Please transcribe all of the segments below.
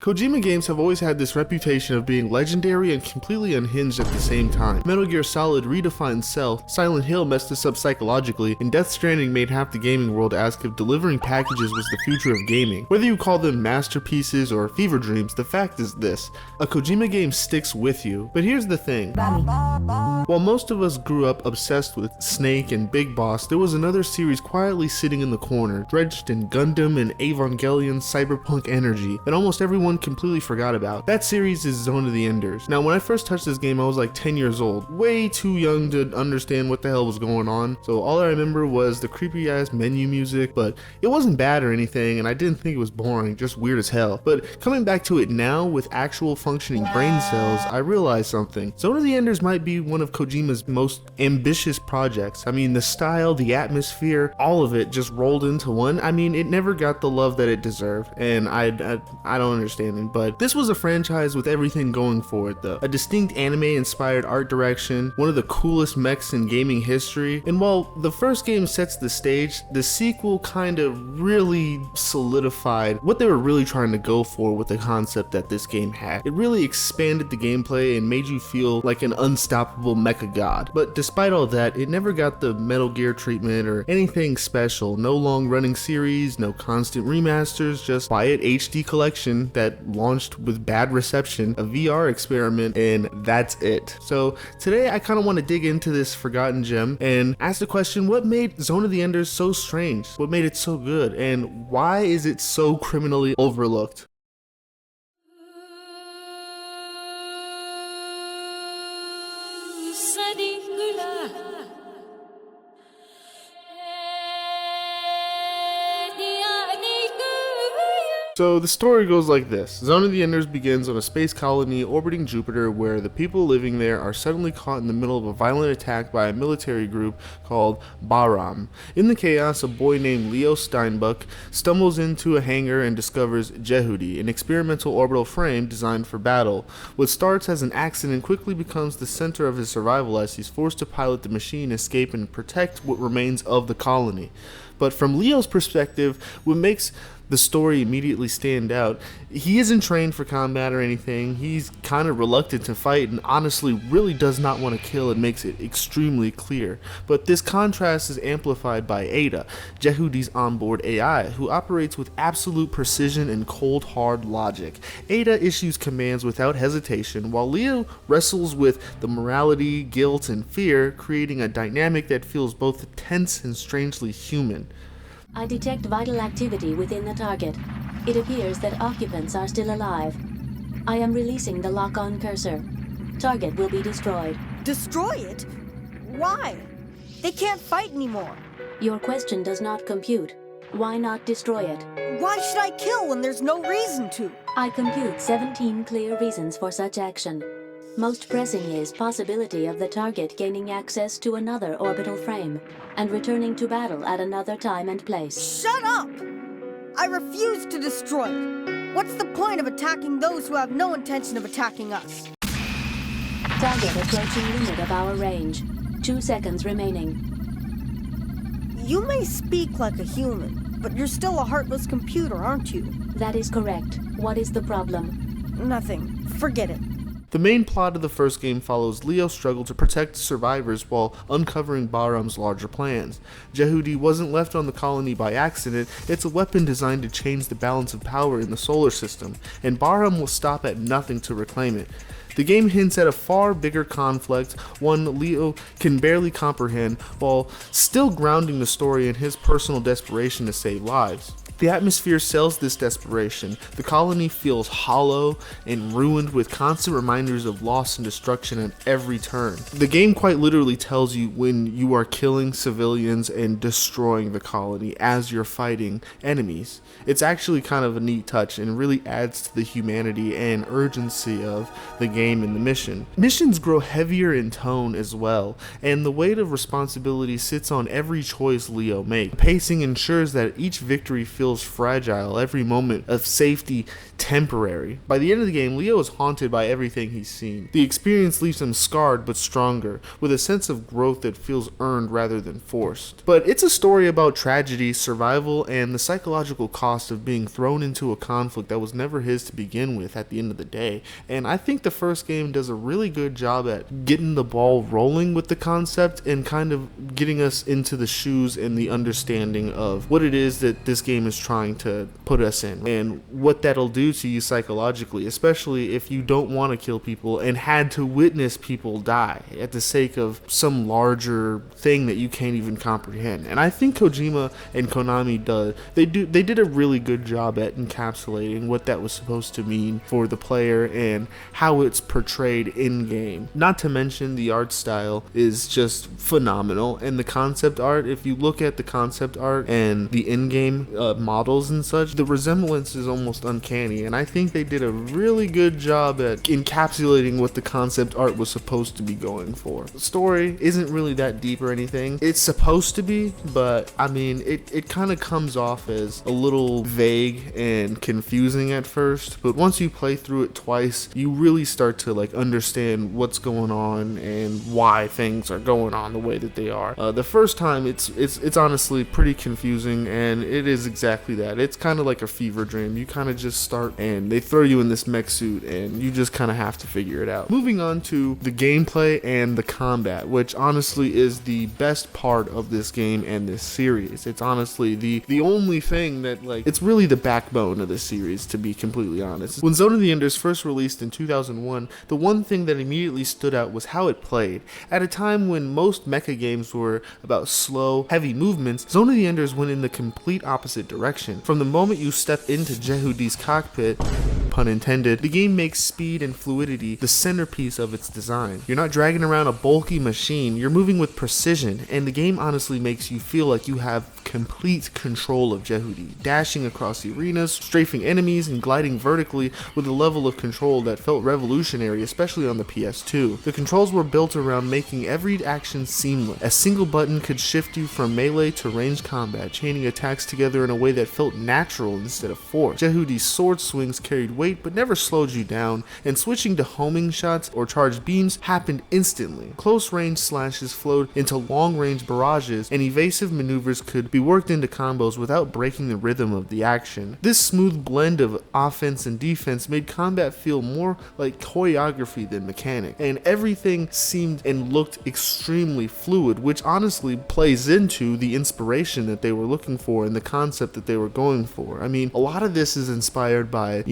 Kojima games have always had this reputation of being legendary and completely unhinged at the same time. Metal Gear Solid redefined self, Silent Hill messed us up psychologically, and Death Stranding made half the gaming world ask if delivering packages was the future of gaming. Whether you call them masterpieces or fever dreams, the fact is this: a Kojima game sticks with you. But here's the thing. While most of us grew up obsessed with Snake and Big Boss, there was another series quietly sitting in the corner, drenched in Gundam and Evangelion cyberpunk energy, that almost everyone completely forgot about. That series is Zone of the Enders. Now, when I first touched this game, I was like 10 years old, way too young to understand what the hell was going on, so all I remember was the creepy ass menu music, but it wasn't bad or anything, and I didn't think it was boring, just weird as hell. But coming back to it now, with actual functioning brain cells, I realized something. Zone of the Enders might be one of Kojima's most ambitious projects. I mean, the style, the atmosphere, all of it just rolled into one. I mean, it never got the love that it deserved, and I don't understand it, but this was a franchise with everything going for it though. A distinct anime-inspired art direction, one of the coolest mechs in gaming history, and while the first game sets the stage, the sequel kind of really solidified what they were really trying to go for with the concept that this game had. It really expanded the gameplay and made you feel like an unstoppable mecha god. But despite all that, it never got the Metal Gear treatment or anything special. No long-running series, no constant remasters, just quiet HD collection that launched with bad reception, a VR experiment, and that's it. So today I kind of want to dig into this forgotten gem and ask the question, what made Zone of the Enders so strange? What made it so good? And why is it so criminally overlooked? So the story goes like this. Zone of the Enders begins on a space colony orbiting Jupiter, where the people living there are suddenly caught in the middle of a violent attack by a military group called Bahram. In the chaos, a boy named Leo Steinbuck stumbles into a hangar and discovers Jehudi, an experimental orbital frame designed for battle. What starts as an accident quickly becomes the center of his survival as he's forced to pilot the machine, escape, and protect what remains of the colony. But from Leo's perspective, what makes the story immediately stand out, he isn't trained for combat or anything. He's kind of reluctant to fight and honestly really does not want to kill. It makes it extremely clear. But this contrast is amplified by Ada, Jehudi's onboard AI, who operates with absolute precision and cold hard logic. Ada issues commands without hesitation, while Leo wrestles with the morality, guilt, and fear, creating a dynamic that feels both tense and strangely human. I detect vital activity within the target. It appears that occupants are still alive. I am releasing the lock-on cursor. Target will be destroyed. Destroy it? Why? They can't fight anymore. Your question does not compute. Why not destroy it? Why should I kill when there's no reason to? I compute 17 clear reasons for such action. Most pressing is possibility of the target gaining access to another orbital frame and returning to battle at another time and place. Shut up! I refuse to destroy it. What's the point of attacking those who have no intention of attacking us? Target approaching limit of our range. 2 seconds remaining. You may speak like a human, but you're still a heartless computer, aren't you? That is correct. What is the problem? Nothing. Forget it. The main plot of the first game follows Leo's struggle to protect survivors while uncovering Bahram's larger plans. Jehudi wasn't left on the colony by accident. It's a weapon designed to change the balance of power in the solar system, and Bahram will stop at nothing to reclaim it. The game hints at a far bigger conflict, one Leo can barely comprehend, while still grounding the story in his personal desperation to save lives. The atmosphere sells this desperation. The colony feels hollow and ruined, with constant reminders of loss and destruction at every turn. The game quite literally tells you when you are killing civilians and destroying the colony as you're fighting enemies. It's actually kind of a neat touch and really adds to the humanity and urgency of the game and the mission. Missions grow heavier in tone as well, and the weight of responsibility sits on every choice Leo makes. Pacing ensures that each victory feels feels fragile, every moment of safety temporary. By the end of the game, Leo is haunted by everything he's seen. The experience leaves him scarred but stronger, with a sense of growth that feels earned rather than forced. But it's a story about tragedy, survival, and the psychological cost of being thrown into a conflict that was never his to begin with at the end of the day. And I think the first game does a really good job at getting the ball rolling with the concept and kind of getting us into the shoes and the understanding of what it is that this game is trying to put us in and what that'll do to you psychologically, especially if you don't want to kill people and had to witness people die at the sake of some larger thing that you can't even comprehend. And I think Kojima and Konami they did a really good job at encapsulating what that was supposed to mean for the player and how it's portrayed in game. Not to mention the art style is just phenomenal, and the concept art, if you look at the concept art and the in-game models and such, the resemblance is almost uncanny, and I think they did a really good job at encapsulating what the concept art was supposed to be going for. The story isn't really that deep or anything. It's supposed to be, but I mean, it kind of comes off as a little vague and confusing at first, but once you play through it twice, you really start to like understand what's going on and why things are going on the way that they are. The first time, it's honestly pretty confusing, and it is exactly that. It's kind of like a fever dream. You kind of just start and they throw you in this mech suit and you just kind of have to figure it out. Moving on to the gameplay and the combat, which honestly is the best part of this game and this series. It's honestly the only thing that, like, it's really the backbone of the series, to be completely honest. When Zone of the Enders first released in 2001, the one thing that immediately stood out was how it played. At a time when most mecha games were about slow, heavy movements, Zone of the Enders went in the complete opposite direction. From the moment you step into Jehudi's cockpit, pun intended, the game makes speed and fluidity the centerpiece of its design. You're not dragging around a bulky machine, you're moving with precision, and the game honestly makes you feel like you have complete control of Jehudi, dashing across the arenas, strafing enemies, and gliding vertically with a level of control that felt revolutionary, especially on the PS2. The controls were built around making every action seamless. A single button could shift you from melee to ranged combat, chaining attacks together in a way that felt natural instead of forced. Jehudi's sword swings carried weight but never slowed you down, and switching to homing shots or charged beams happened instantly. Close range slashes flowed into long range barrages, and evasive maneuvers could be worked into combos without breaking the rhythm of the action. This smooth blend of offense and defense made combat feel more like choreography than mechanic, and everything seemed and looked extremely fluid, which honestly plays into the inspiration that they were looking for and the concept that they were going for. I mean, a lot of this is inspired by,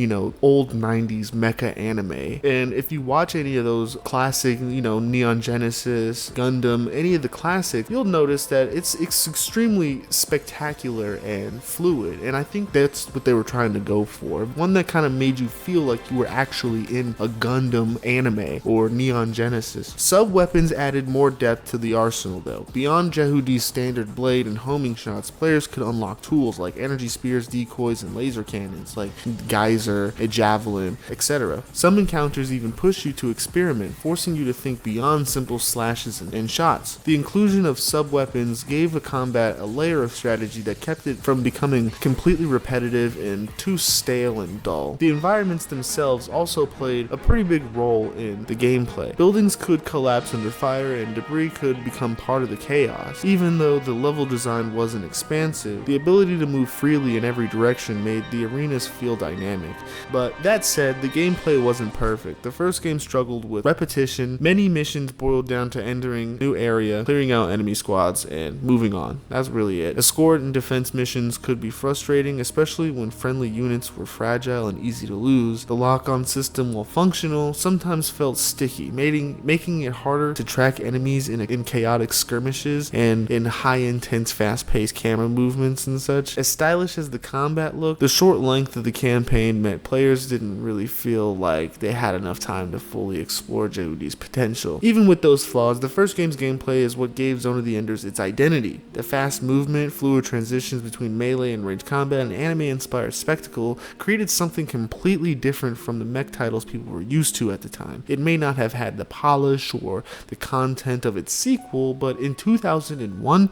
old 90s mecha anime, and if you watch any of those classic, Neon Genesis, Gundam, any of the classics, you'll notice that it's extremely spectacular and fluid, and I think that's what they were trying to go for. One that kind of made you feel like you were actually in a Gundam anime or Neon Genesis. Sub-weapons added more depth to the arsenal though. Beyond Jehudi's standard blade and homing shots, players could unlock tools like energy spears, decoys, and laser cannons like Geyser, a javelin, etc. Some encounters even push you to experiment, forcing you to think beyond simple slashes and shots. The inclusion of sub-weapons gave the combat a layer of strategy that kept it from becoming completely repetitive and too stale and dull. The environments themselves also played a pretty big role in the gameplay. Buildings could collapse under fire and debris could become part of the chaos. Even though the level design wasn't expansive, the ability to move freely in every direction made the arenas feel dynamic. But that said, the gameplay wasn't perfect. The first game struggled with repetition. Many missions boiled down to entering a new area, clearing out enemy squads, and moving on. That's really it. Escort and defense missions could be frustrating, especially when friendly units were fragile and easy to lose. The lock-on system, while functional, sometimes felt sticky, making it harder to track enemies in chaotic skirmishes and in high intense fast-paced camera movements and such. As stylish as the combat looked, the short length of the campaign meant players didn't really feel like they had enough time to fully explore Jehudi's potential. Even with those flaws, the first game's gameplay is what gave Zone of the Enders its identity. The fast movement, fluid transitions between melee and ranged combat, and anime-inspired spectacle created something completely different from the mech titles people were used to at the time. It may not have had the polish or the content of its sequel, but in 2001,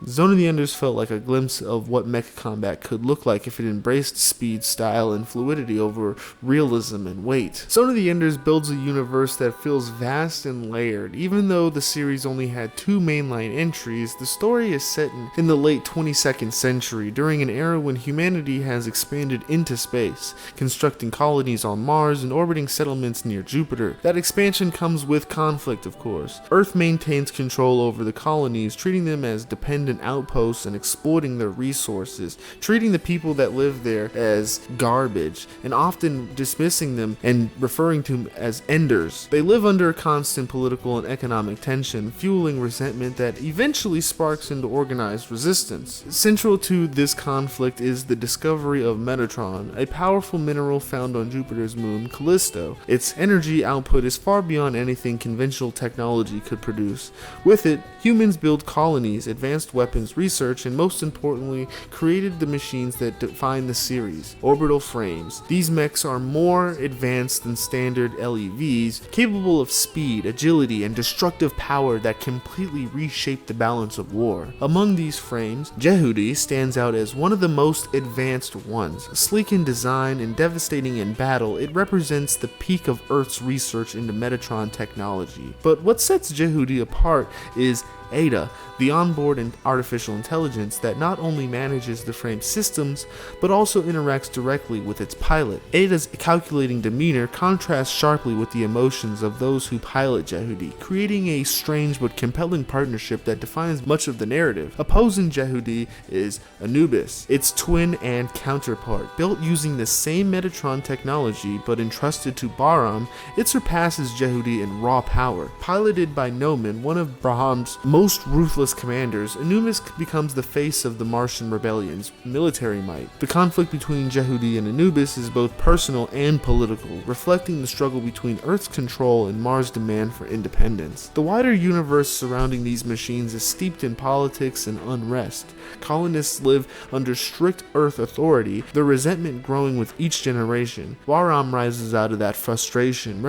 Zone of the Enders felt like a glimpse of what mecha combat could look like if it embraced speed, style, and fluidity over realism and weight. Zone of the Enders builds a universe that feels vast and layered. Even though the series only had 2 mainline entries, the story is set in the late 22nd century, during an era when humanity has expanded into space, constructing colonies on Mars and orbiting settlements near Jupiter. That expansion comes with conflict, of course. Earth maintains control over the colonies, treating them as dependent outposts and exploiting their resources, treating the people that live there as garbage, and often dismissing them and referring to them as enders. They live under constant political and economic tension, fueling resentment that eventually sparks into organized resistance. Central to this conflict is the discovery of Metatron, a powerful mineral found on Jupiter's moon, Callisto. Its energy output is far beyond anything conventional technology could produce. With it, humans build colonies, advanced weapons research, and most importantly, created the machines that define the series, orbital frames. These mechs are more advanced than standard LEVs, capable of speed, agility, and destructive power that completely reshape the balance of war. Among these frames, Jehudi stands out as one of the most advanced ones. Sleek in design and devastating in battle, it represents the peak of Earth's research into Metatron technology. But what sets Jehudi apart is Ada, the onboard and artificial intelligence that not only manages the frame's systems, but also interacts directly with its pilot. Ada's calculating demeanor contrasts sharply with the emotions of those who pilot Jehudi, creating a strange but compelling partnership that defines much of the narrative. Opposing Jehudi is Anubis, its twin and counterpart. Built using the same Metatron technology but entrusted to Bahram, it surpasses Jehudi in raw power. Piloted by Noman, one of Baham's most ruthless commanders, Anubis becomes the face of the Martian rebellion's military might. The conflict between Jehudi and Anubis is both personal and political, reflecting the struggle between Earth's control and Mars' demand for independence. The wider universe surrounding these machines is steeped in politics and unrest. Colonists live under strict Earth authority, their resentment growing with each generation. Bahram rises out of that frustration,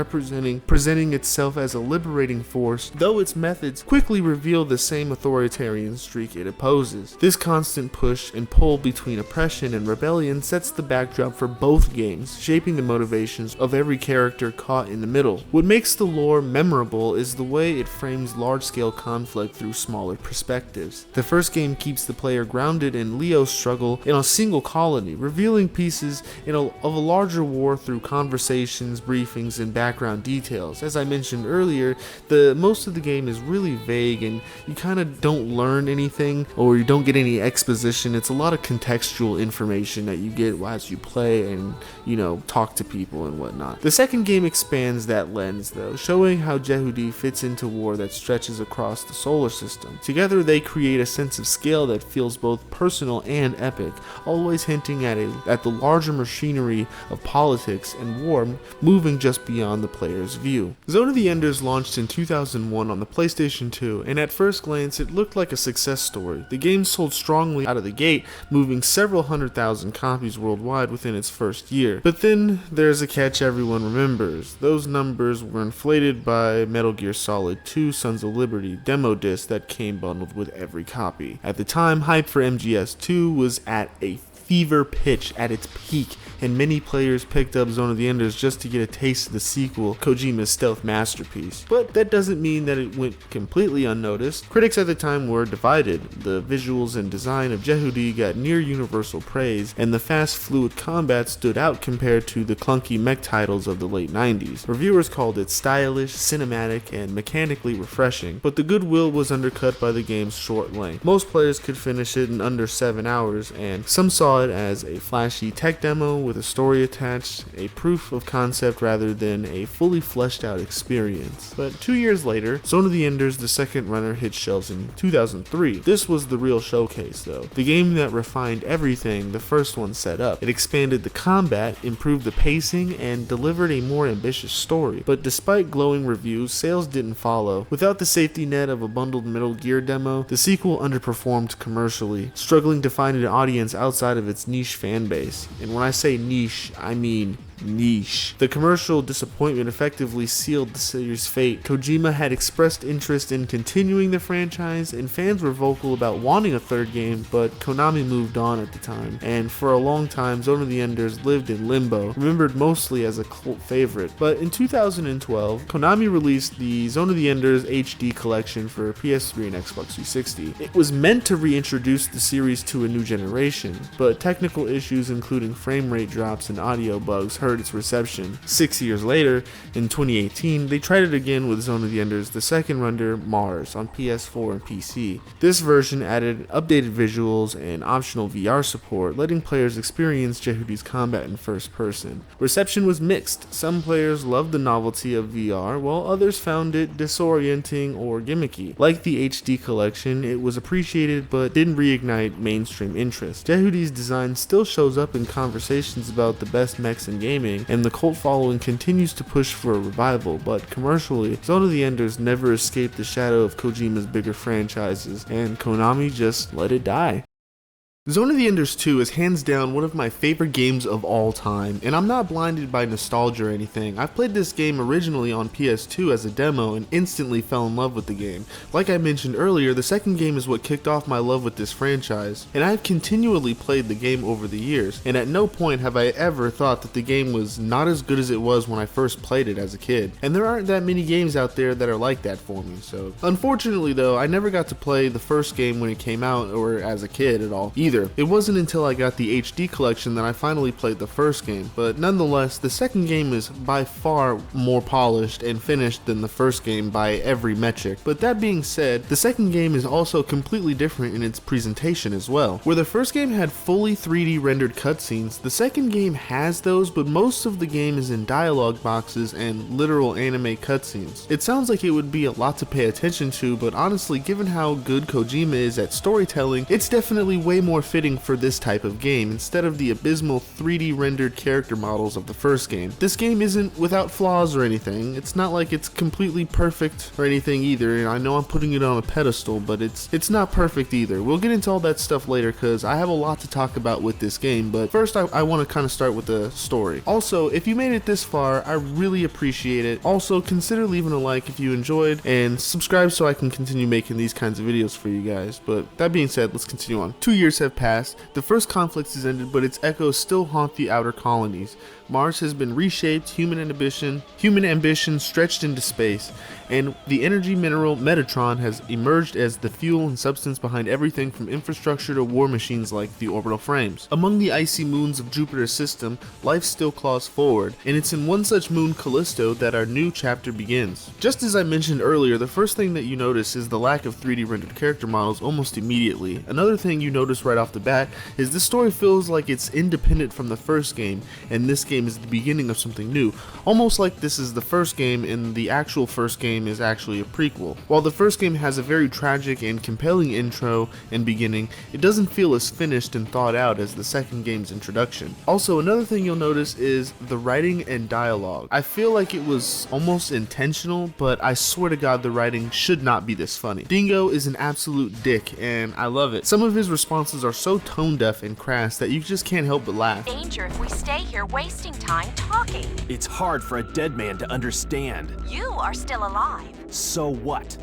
presenting itself as a liberating force, though its methods quickly reveal the same authoritarian streak it opposes. This constant push and pull between oppression and rebellion sets the backdrop for both games, shaping the motivations of every character caught in the middle. What makes the lore memorable is the way it frames large-scale conflict through smaller perspectives. The first game keeps the player grounded in Leo's struggle in a single colony, revealing pieces of a larger war through conversations, briefings, and background details. As I mentioned earlier, most of the game is really vague and you kind of don't learn anything or you don't get any exposition. It's a lot of contextual information that you get as you play and, talk to people and whatnot. The second game expands that lens though, showing how Jehudi fits into war that stretches across the solar system. Together they create a sense of scale that feels both personal and epic, always hinting at the larger machinery of politics and war moving just beyond the player's view. Zone of the Enders launched in 2001 on the PlayStation 2, and at first glance it looked like a success story. The game sold strongly out of the gate, moving several 100,000 copies worldwide within its first year. But then there's a catch everyone remembers. Those numbers were inflated by Metal Gear Solid 2 Sons of Liberty demo disc that came bundled with every copy. At the time, hype for MGS2 was at a fever pitch at its peak, and many players picked up Zone of the Enders just to get a taste of the sequel, Kojima's stealth masterpiece. But that doesn't mean that it went completely unnoticed. Critics at the time were divided. The visuals and design of Jehudi got near universal praise, and the fast, fluid combat stood out compared to the clunky mech titles of the late 90s. Reviewers called it stylish, cinematic, and mechanically refreshing, but the goodwill was undercut by the game's short length. Most players could finish it in under 7 hours, and some saw it as a flashy tech demo with a story attached, a proof of concept rather than a fully fleshed out experience. But 2 years later, Zone of the Enders, the second runner, hit shelves in 2003. This was the real showcase though, the game that refined everything the first one set up. It expanded the combat, improved the pacing, and delivered a more ambitious story. But despite glowing reviews, sales didn't follow. Without the safety net of a bundled Metal Gear demo, the sequel underperformed commercially, struggling to find an audience outside of its niche fan base. And when I say niche, I mean niche. The commercial disappointment effectively sealed the series' fate. Kojima had expressed interest in continuing the franchise, and fans were vocal about wanting a third game, but Konami moved on at the time, and for a long time Zone of the Enders lived in limbo, remembered mostly as a cult favorite. But in 2012, Konami released the Zone of the Enders HD collection for PS3 and Xbox 360. It was meant to reintroduce the series to a new generation, but technical issues including frame rate drops and audio bugs hurt its reception. 6 years later, in 2018, they tried it again with Zone of the Enders, the second render, Mars, on PS4 and PC. This version added updated visuals and optional VR support, letting players experience Jehudi's combat in first person. Reception was mixed. Some players loved the novelty of VR, while others found it disorienting or gimmicky. Like the HD collection, it was appreciated but didn't reignite mainstream interest. Jehudi's design still shows up in conversations about the best mechs in gaming, and the cult following continues to push for a revival, but commercially, Zone of the Enders never escaped the shadow of Kojima's bigger franchises, and Konami just let it die. Zone of the Enders 2 is hands down one of my favorite games of all time, and I'm not blinded by nostalgia or anything. I've played this game originally on PS2 as a demo and instantly fell in love with the game. Like I mentioned earlier, the second game is what kicked off my love with this franchise, and I've continually played the game over the years, and at no point have I ever thought that the game was not as good as it was when I first played it as a kid. And there aren't that many games out there that are like that for me, so. Unfortunately though, I never got to play the first game when it came out or as a kid at all either. It wasn't until I got the HD collection that I finally played the first game, but nonetheless, the second game is by far more polished and finished than the first game by every metric. But that being said, the second game is also completely different in its presentation as well. Where the first game had fully 3D rendered cutscenes, the second game has those, but most of the game is in dialogue boxes and literal anime cutscenes. It sounds like it would be a lot to pay attention to, but honestly, given how good Kojima is at storytelling, it's definitely way more fitting for this type of game instead of the abysmal 3D rendered character models of the first game. This game isn't without flaws or anything. It's not like it's completely perfect or anything either, and I know I'm putting it on a pedestal, but it's not perfect either. We'll get into all that stuff later because I have a lot to talk about with this game, but first I want to kind of start with the story. Also, if you made it this far, I really appreciate it. Also, consider leaving a like if you enjoyed, and subscribe so I can continue making these kinds of videos for you guys. But that being said, let's continue on. 2 years have passed. The first conflict has ended, but its echoes still haunt the outer colonies. Mars has been reshaped, human ambition stretched into space, and the energy mineral Metatron has emerged as the fuel and substance behind everything from infrastructure to war machines like the orbital frames. Among the icy moons of Jupiter's system, life still claws forward, and it's in one such moon, Callisto, that our new chapter begins. Just as I mentioned earlier, the first thing that you notice is the lack of 3D rendered character models almost immediately. Another thing you notice right off the bat is the story feels like it's independent from the first game, and this game is the beginning of something new, almost like this is the first game and the actual first game is actually a prequel. While the first game has a very tragic and compelling intro and beginning, it doesn't feel as finished and thought out as the second game's introduction. Also, another thing you'll notice is the writing and dialogue. I feel like it was almost intentional, but I swear to God the writing should not be this funny. Dingo is an absolute dick, and I love it. Some of his responses are so tone deaf and crass that you just can't help but laugh. Danger if we stay here wasting time talking. It's hard for a dead man to understand. You are still alive. So what?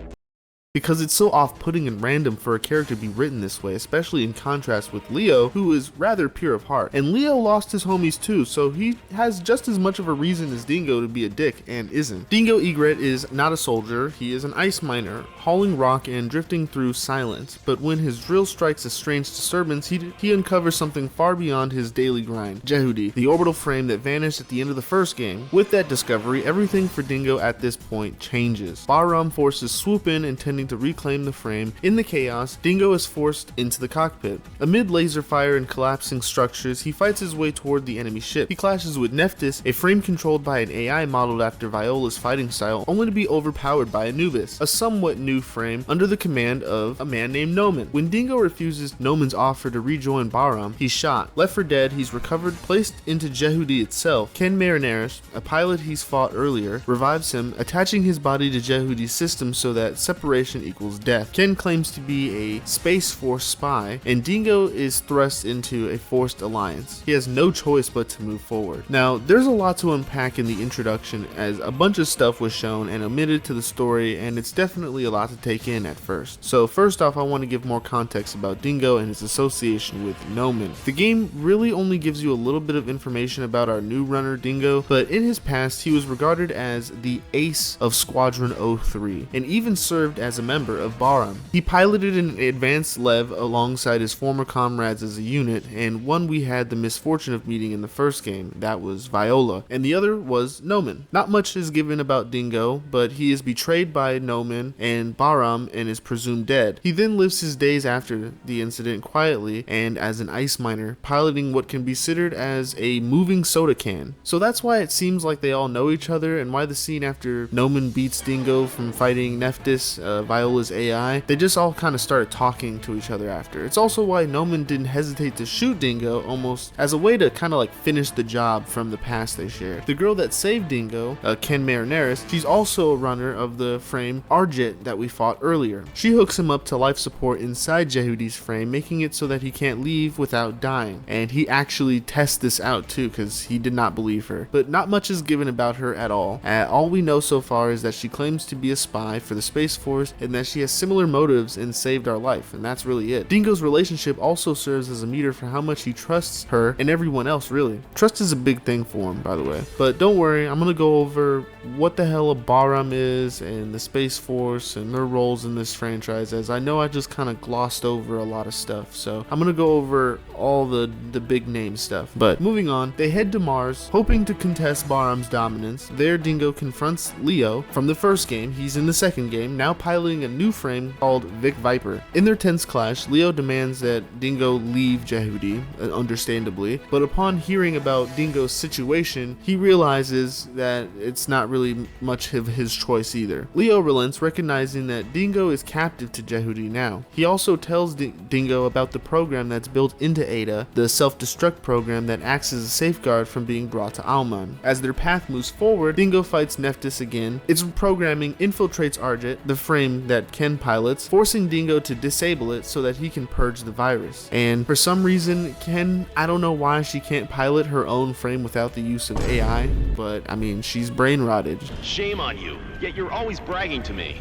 Because it's so off-putting and random for a character to be written this way, especially in contrast with Leo, who is rather pure of heart. And Leo lost his homies too, so he has just as much of a reason as Dingo to be a dick, and isn't. Dingo Egret is not a soldier, he is an ice miner, hauling rock and drifting through silence, but when his drill strikes a strange disturbance, he uncovers something far beyond his daily grind. Jehudi, the orbital frame that vanished at the end of the first game. With that discovery, everything for Dingo at this point changes. Bahram forces swoop in, intending to reclaim the frame. In the chaos, Dingo is forced into the cockpit. Amid laser fire and collapsing structures, he fights his way toward the enemy ship. He clashes with Nephthys, a frame controlled by an AI modeled after Viola's fighting style, only to be overpowered by Anubis, a somewhat new frame under the command of a man named Nomen. When Dingo refuses Nomen's offer to rejoin Bahram, he's shot. Left for dead, he's recovered, placed into Jehudi itself. Ken Marineris, a pilot he's fought earlier, revives him, attaching his body to Jehudi's system so that separation separation equals death. Ken claims to be a Space Force spy, and Dingo is thrust into a forced alliance. He has no choice but to move forward. Now, there's a lot to unpack in the introduction, as a bunch of stuff was shown and omitted to the story, and it's definitely a lot to take in at first. So first off, I want to give more context about Dingo and his association with Nomen. The game really only gives you a little bit of information about our new runner Dingo, but in his past he was regarded as the ace of Squadron 03 and even served as a member of Baram. He piloted an advanced Lev alongside his former comrades as a unit, and one we had the misfortune of meeting in the first game, that was Viola, and the other was Nomen. Not much is given about Dingo, but he is betrayed by Nomen and Baram and is presumed dead. He then lives his days after the incident quietly and as an ice miner, piloting what can be considered as a moving soda can. So that's why it seems like they all know each other, and why the scene after Nomen beats Dingo from fighting Nephthys, Viola's AI, they just all kind of started talking to each other after. It's also why Nomen didn't hesitate to shoot Dingo, almost as a way to kind of like finish the job from the past they shared. The girl that saved Dingo, Ken Marineris, she's also a runner of the frame Arjet that we fought earlier. She hooks him up to life support inside Jehudi's frame, making it so that he can't leave without dying, and he actually tests this out too because he did not believe her. But not much is given about her at all. All we know so far is that she claims to be a spy for the Space Force and that she has similar motives and saved our life, and that's really it. Dingo's relationship also serves as a meter for how much he trusts her and everyone else, really. Trust is a big thing for him, by the way. But don't worry, I'm gonna go over what the hell a Baram is and the Space Force and their roles in this franchise, as I know I just kind of glossed over a lot of stuff, so I'm gonna go over all the big name stuff. But moving on, they head to Mars, hoping to contest Baram's dominance. There, Dingo confronts Leo from the first game. He's in the second game, now piloting a new frame called Vic Viper. In their tense clash, Leo demands that Dingo leave Jehudi, understandably, but upon hearing about Dingo's situation, he realizes that it's not really much of his choice either. Leo relents, recognizing that Dingo is captive to Jehudi now. He also tells Dingo about the program that's built into Ada, the self-destruct program that acts as a safeguard from being brought to Alman. As their path moves forward, Dingo fights Nephthys again. Its programming infiltrates Arjet, the frame that Ken pilots, forcing Dingo to disable it so that he can purge the virus. And for some reason, Ken, I don't know why she can't pilot her own frame without the use of AI, but I mean, she's brain rotted. Shame on you, yet you're always bragging to me.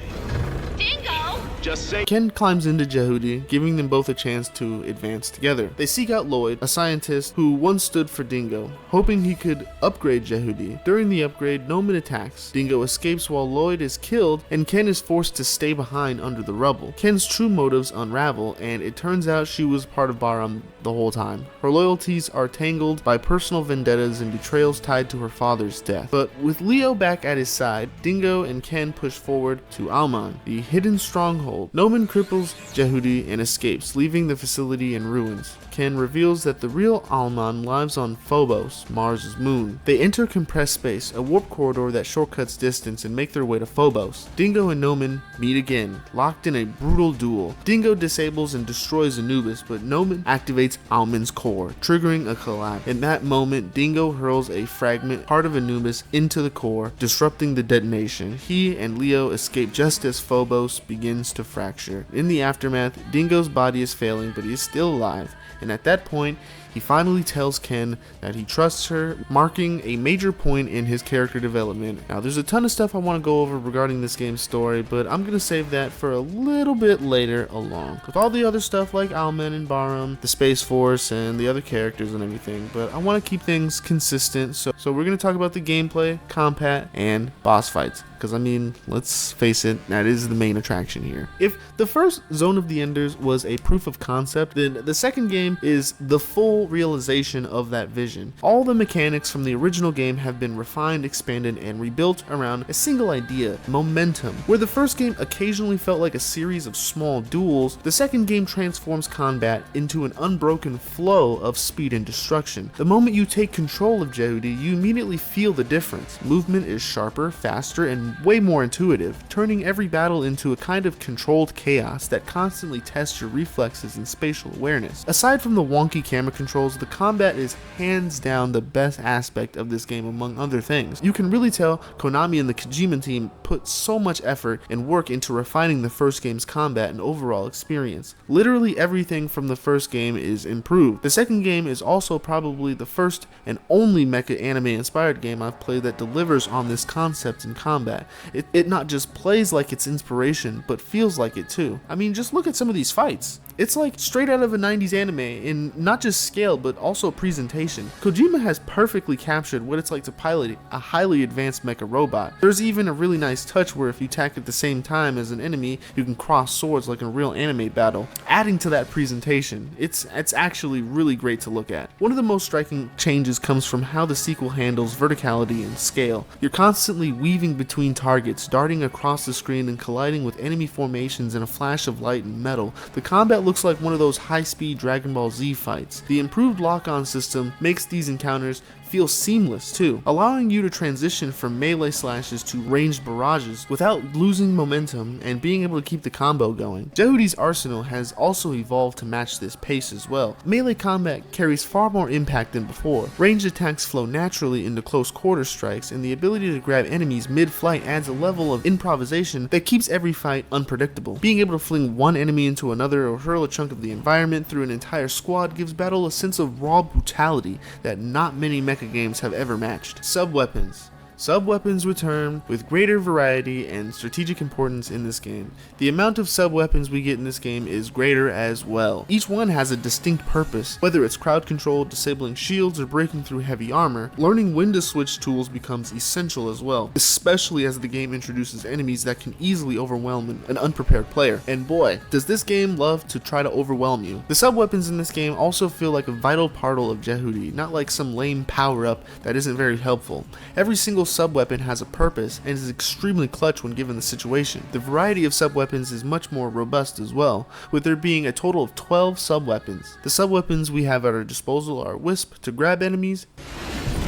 Dingo! Just say. Ken climbs into Jehudi, giving them both a chance to advance together. They seek out Lloyd, a scientist who once stood for Dingo, hoping he could upgrade Jehudi. During the upgrade, Nomen attacks. Dingo escapes while Lloyd is killed, and Ken is forced to stay behind under the rubble. Ken's true motives unravel, and it turns out she was part of Baram the whole time. Her loyalties are tangled by personal vendettas and betrayals tied to her father's death. But with Leo back at his side, Dingo and Ken push forward to Alman, the hidden stronghold. Nomen cripples Jehudi and escapes, leaving the facility in ruins. Ken reveals that the real Alman lives on Phobos, Mars' moon. They enter compressed space, a warp corridor that shortcuts distance, and make their way to Phobos. Dingo and Nomen meet again, locked in a brutal duel. Dingo disables and destroys Anubis, but Nomen activates Alman's core, triggering a collapse. In that moment, Dingo hurls a fragment, part of Anubis, into the core, disrupting the detonation. He and Leo escape just as Phobos begins to fracture. In the aftermath, Dingo's body is failing, but he is still alive. And at that point, he finally tells Ken that he trusts her, marking a major point in his character development. Now, there's a ton of stuff I want to go over regarding this game's story, but I'm going to save that for a little bit later along, with all the other stuff like Alman and Baram, the Space Force, and the other characters and everything. But I want to keep things consistent, so we're going to talk about the gameplay, combat, and boss fights. Because, I mean, let's face it, that is the main attraction here. If the first Zone of the Enders was a proof of concept, then the second game is the full realization of that vision. All the mechanics from the original game have been refined, expanded, and rebuilt around a single idea, momentum. Where the first game occasionally felt like a series of small duels, the second game transforms combat into an unbroken flow of speed and destruction. The moment you take control of Jehudi, you immediately feel the difference. Movement is sharper, faster, and way more intuitive, turning every battle into a kind of controlled chaos that constantly tests your reflexes and spatial awareness. Aside from the wonky camera controls, the combat is hands down the best aspect of this game among other things. You can really tell Konami and the Kojima team put so much effort and work into refining the first game's combat and overall experience. Literally everything from the first game is improved. The second game is also probably the first and only mecha anime inspired game I've played that delivers on this concept in combat. It not just plays like its inspiration, but feels like it too. I mean, just look at some of these fights. It's like straight out of a 90s anime in not just scale, but also presentation. Kojima has perfectly captured what it's like to pilot a highly advanced mecha robot. There's even a really nice touch where if you attack at the same time as an enemy, you can cross swords like in a real anime battle. Adding to that presentation, it's actually really great to look at. One of the most striking changes comes from how the sequel handles verticality and scale. You're constantly weaving between targets, darting across the screen and colliding with enemy formations in a flash of light and metal. The combat looks like one of those high-speed Dragon Ball Z fights. The improved lock-on system makes these encounters feel seamless too, allowing you to transition from melee slashes to ranged barrages without losing momentum and being able to keep the combo going. Jehudi's arsenal has also evolved to match this pace as well. Melee combat carries far more impact than before. Ranged attacks flow naturally into close quarter strikes, and the ability to grab enemies mid-flight adds a level of improvisation that keeps every fight unpredictable. Being able to fling one enemy into another or hurl a chunk of the environment through an entire squad gives battle a sense of raw brutality that not many mecha games have ever matched. Sub-weapons. Sub-weapons return with greater variety and strategic importance in this game. The amount of sub-weapons we get in this game is greater as well. Each one has a distinct purpose, whether it's crowd control, disabling shields, or breaking through heavy armor. Learning when to switch tools becomes essential as well, especially as the game introduces enemies that can easily overwhelm an unprepared player. And boy, does this game love to try to overwhelm you. The sub-weapons in this game also feel like a vital part of Jehudi, not like some lame power-up that isn't very helpful. Every single sub-weapon has a purpose and is extremely clutch when given the situation. The variety of sub-weapons is much more robust as well, with there being a total of 12 sub-weapons. The sub-weapons we have at our disposal are Wisp to grab enemies,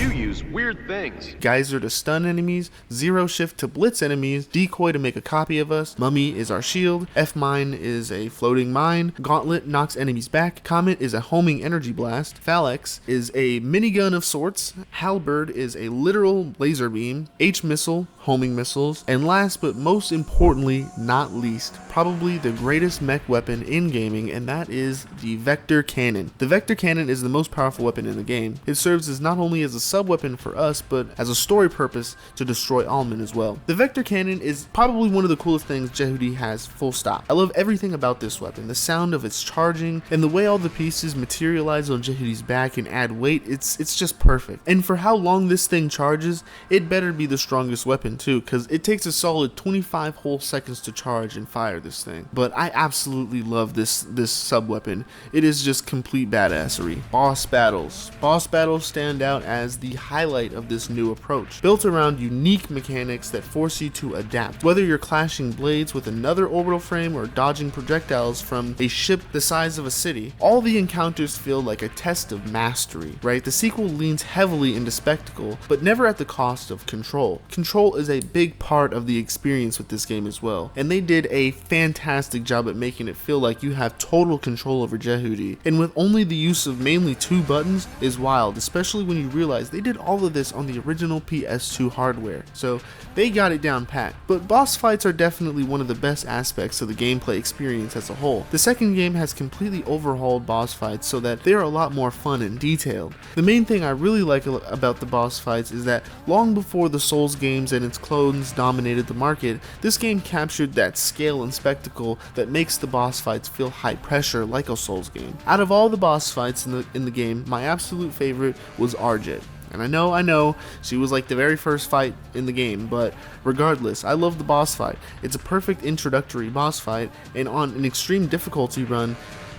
You use weird things. Geyser to stun enemies, Zero Shift to blitz enemies, Decoy to make a copy of us, Mummy is our shield, F-Mine is a floating mine, Gauntlet knocks enemies back, Comet is a homing energy blast, Phalanx is a minigun of sorts, Halberd is a literal laser beam, H-Missile, homing missiles, and last but most importantly, not least, probably the greatest mech weapon in gaming, and that is the Vector Cannon. The Vector Cannon is the most powerful weapon in the game. It serves as not only as a sub-weapon for us, but as a story purpose to destroy Alman as well. The Vector Cannon is probably one of the coolest things Jehudi has, full stop. I love everything about this weapon, the sound of its charging, and the way all the pieces materialize on Jehudi's back and add weight, it's just perfect. And for how long this thing charges, it better be the strongest weapon too, because it takes a solid 25 whole seconds to charge and fire this thing. But I absolutely love this sub-weapon. It is just complete badassery. Boss battles. Boss battles stand out as the highlight of this new approach, built around unique mechanics that force you to adapt. Whether you're clashing blades with another orbital frame or dodging projectiles from a ship the size of a city, all the encounters feel like a test of mastery, right? The sequel leans heavily into spectacle, but never at the cost of control. Control is a big part of the experience with this game as well, and they did a fantastic job at making it feel like you have total control over Jehudi, and with only the use of mainly 2 buttons is wild, especially when you realize they did all of this on the original PS2 hardware, so they got it down pat. But boss fights are definitely one of the best aspects of the gameplay experience as a whole. The second game has completely overhauled boss fights so that they're a lot more fun and detailed. The main thing I really like about the boss fights is that long before the Souls games and its clones dominated the market, this game captured that scale and spectacle that makes the boss fights feel high pressure like a Souls game. Out of all the boss fights in the game, my absolute favorite was Arjet. And I know, she was like the very first fight in the game, but regardless, I love the boss fight. It's a perfect introductory boss fight, and on an extreme difficulty run,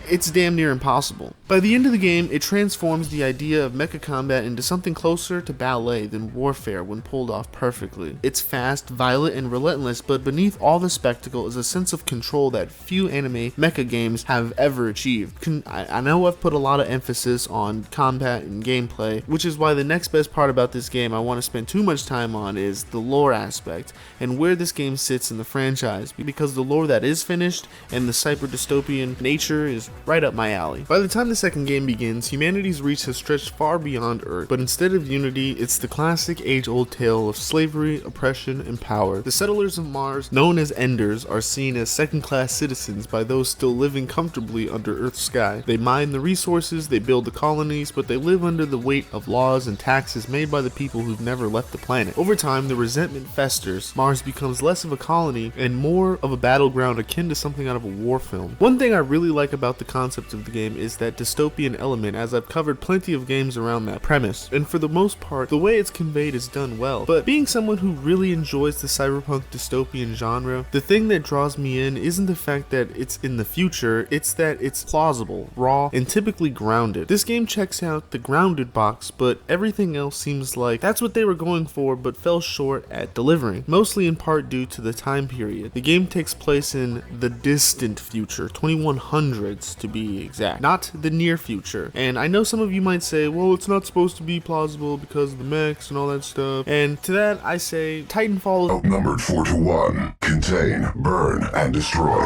it's damn near impossible. By the end of the game, it transforms the idea of mecha combat into something closer to ballet than warfare when pulled off perfectly. It's fast, violent, and relentless, but beneath all the spectacle is a sense of control that few anime mecha games have ever achieved. I know I've put a lot of emphasis on combat and gameplay, which is why the next best part about this game I want to spend too much time on is the lore aspect and where this game sits in the franchise, because the lore that is finished and the cyber dystopian nature is right up my alley. By the time the second game begins, humanity's reach has stretched far beyond Earth, but instead of unity, it's the classic age-old tale of slavery, oppression, and power. The settlers of Mars, known as Enders, are seen as second-class citizens by those still living comfortably under Earth's sky. They mine the resources, they build the colonies, but they live under the weight of laws and taxes made by the people who've never left the planet. Over time, the resentment festers. Mars becomes less of a colony and more of a battleground akin to something out of a war film. One thing I really like about the concept of the game is that dystopian element, as I've covered plenty of games around that premise, and for the most part, the way it's conveyed is done well. But being someone who really enjoys the cyberpunk dystopian genre, the thing that draws me in isn't the fact that it's in the future, it's that it's plausible, raw, and typically grounded. This game checks out the grounded box, but everything else seems like that's what they were going for but fell short at delivering, mostly in part due to the time period. The game takes place in the distant future, 2100s to be exact, not the near future. And I know some of you might say, well, it's not supposed to be plausible because of the mechs and all that stuff. And to that I say, Titanfall is outnumbered 4-1. Contain, burn, and destroy.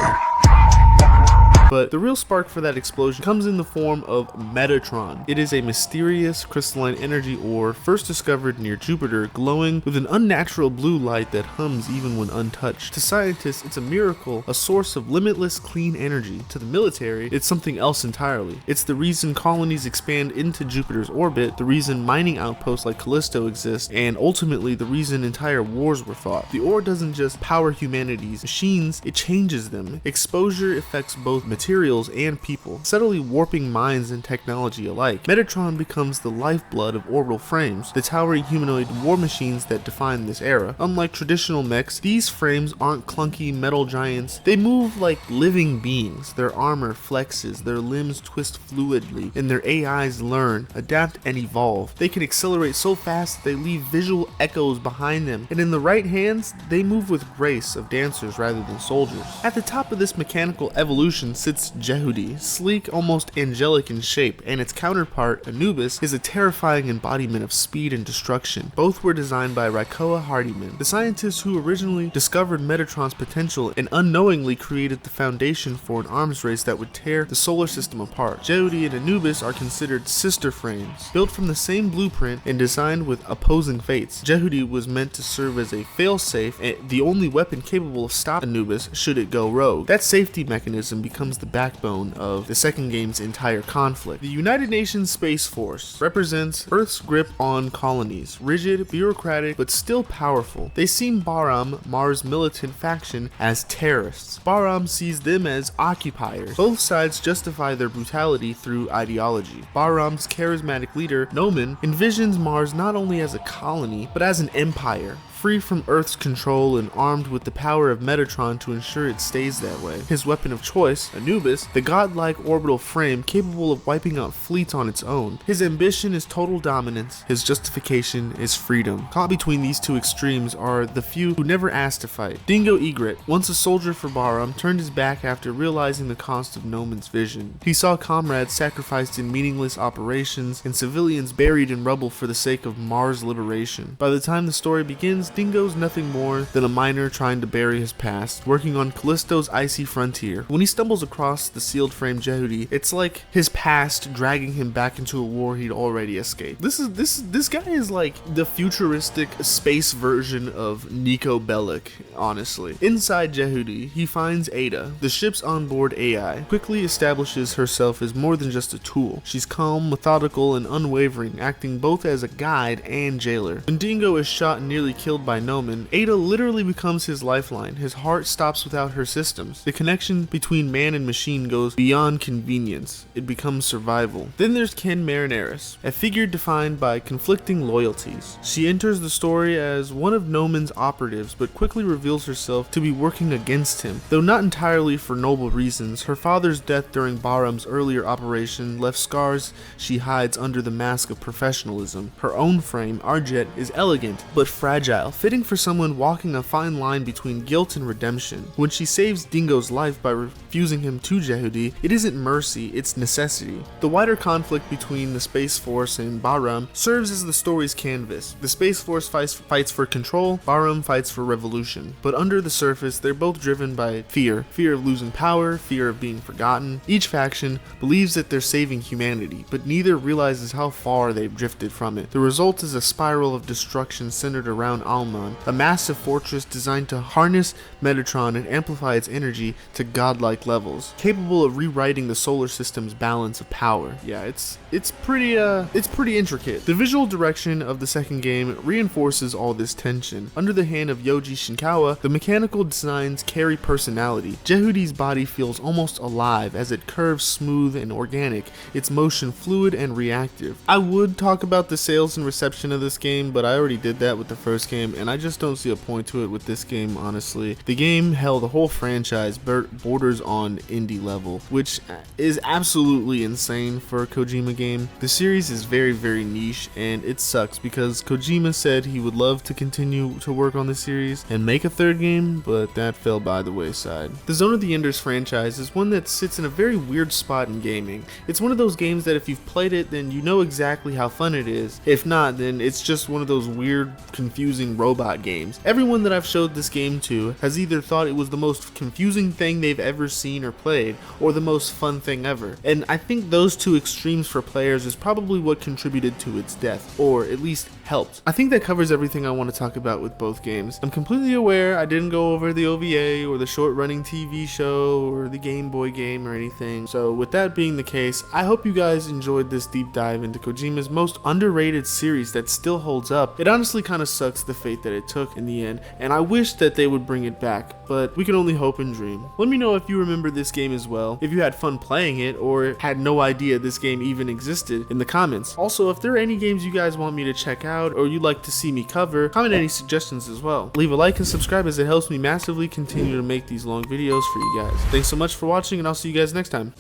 But the real spark for that explosion comes in the form of Metatron. It is a mysterious crystalline energy ore first discovered near Jupiter, glowing with an unnatural blue light that hums even when untouched. To scientists, it's a miracle, a source of limitless clean energy. To the military, it's something else entirely. It's the reason colonies expand into Jupiter's orbit, the reason mining outposts like Callisto exist, and ultimately the reason entire wars were fought. The ore doesn't just power humanity's machines, it changes them. Exposure affects both materials and people, subtly warping minds and technology alike. Metatron becomes the lifeblood of orbital frames, the towering humanoid war machines that define this era. Unlike traditional mechs, these frames aren't clunky metal giants. They move like living beings. Their armor flexes, their limbs twist fluidly, and their AIs learn, adapt, and evolve. They can accelerate so fast that they leave visual echoes behind them, and in the right hands, they move with grace of dancers rather than soldiers. At the top of this mechanical evolution sits Jehudi, sleek, almost angelic in shape, and its counterpart, Anubis, is a terrifying embodiment of speed and destruction. Both were designed by Raikoa Hardiman, the scientist who originally discovered Metatron's potential and unknowingly created the foundation for an arms race that would tear the solar system apart. Jehudi and Anubis are considered sister frames, built from the same blueprint and designed with opposing fates. Jehudi was meant to serve as a failsafe and the only weapon capable of stopping Anubis should it go rogue. That safety mechanism becomes the backbone of the second game's entire conflict. The United Nations Space Force represents Earth's grip on colonies, rigid, bureaucratic, but still powerful. They see Bahram, Mars' militant faction, as terrorists. Bahram sees them as occupiers. Both sides justify their brutality through ideology. Bahram's charismatic leader, Nomen, envisions Mars not only as a colony, but as an empire, free from Earth's control and armed with the power of Metatron to ensure it stays that way. His weapon of choice, Anubis, the godlike orbital frame capable of wiping out fleets on its own. His ambition is total dominance, his justification is freedom. Caught between these two extremes are the few who never asked to fight. Dingo Egret, once a soldier for Bahram, turned his back after realizing the cost of Nomen's vision. He saw comrades sacrificed in meaningless operations and civilians buried in rubble for the sake of Mars' liberation. By the time the story begins, Dingo's nothing more than a miner trying to bury his past, working on Callisto's icy frontier. When he stumbles across the sealed frame Jehudi, it's like his past dragging him back into a war he'd already escaped. This guy is like the futuristic space version of Nico Bellic, honestly. Inside Jehudi, he finds Ada, the ship's onboard AI, quickly establishes herself as more than just a tool. She's calm, methodical, and unwavering, acting both as a guide and jailer. When Dingo is shot and nearly killed killed by Nomen, Ada literally becomes his lifeline. His heart stops without her systems. The connection between man and machine goes beyond convenience. It becomes survival. Then there's Ken Marinaris, a figure defined by conflicting loyalties. She enters the story as one of Nomen's operatives, but quickly reveals herself to be working against him. Though not entirely for noble reasons, her father's death during Bahram's earlier operation left scars she hides under the mask of professionalism. Her own frame, Arjet, is elegant, but fragile, fitting for someone walking a fine line between guilt and redemption. When she saves Dingo's life by refusing him to Jehudi, it isn't mercy, it's necessity. The wider conflict between the Space Force and Bahram serves as the story's canvas. The Space Force fights for control, Bahram fights for revolution. But under the surface, they're both driven by fear. Fear of losing power, fear of being forgotten. Each faction believes that they're saving humanity, but neither realizes how far they've drifted from it. The result is a spiral of destruction centered around Alman, a massive fortress designed to harness Metatron and amplify its energy to godlike levels, capable of rewriting the solar system's balance of power. Yeah, it's pretty intricate. The visual direction of the second game reinforces all this tension. Under the hand of Yoji Shinkawa, the mechanical designs carry personality. Jehudi's body feels almost alive as it curves smooth and organic, its motion fluid and reactive. I would talk about the sales and reception of this game, but I already did that with the first game, and I just don't see a point to it with this game, honestly. The game, hell, the whole franchise borders on indie level, which is absolutely insane for a Kojima game. The series is very, very niche, and it sucks because Kojima said he would love to continue to work on the series and make a third game, but that fell by the wayside. The Zone of the Enders franchise is one that sits in a very weird spot in gaming. It's one of those games that if you've played it, then you know exactly how fun it is. If not, then it's just one of those weird, confusing robot games. Everyone that I've showed this game to has either thought it was the most confusing thing they've ever seen or played, or the most fun thing ever. And I think those two extremes for players is probably what contributed to its death, or at least helped. I think that covers everything I want to talk about with both games. I'm completely aware I didn't go over the OVA or the short-running TV show or the Game Boy game or anything. So with that being the case, I hope you guys enjoyed this deep dive into Kojima's most underrated series that still holds up. It honestly kind of sucks the fate that it took in the end, and I wish that they would bring it back, but we can only hope and dream. Let me know if you remember this game as well, if you had fun playing it or had no idea this game even existed in the comments. Also, if there are any games you guys want me to check out or you'd like to see me cover, comment any suggestions as well. Leave a like and subscribe as it helps me massively continue to make these long videos for you guys. Thanks so much for watching, and I'll see you guys next time.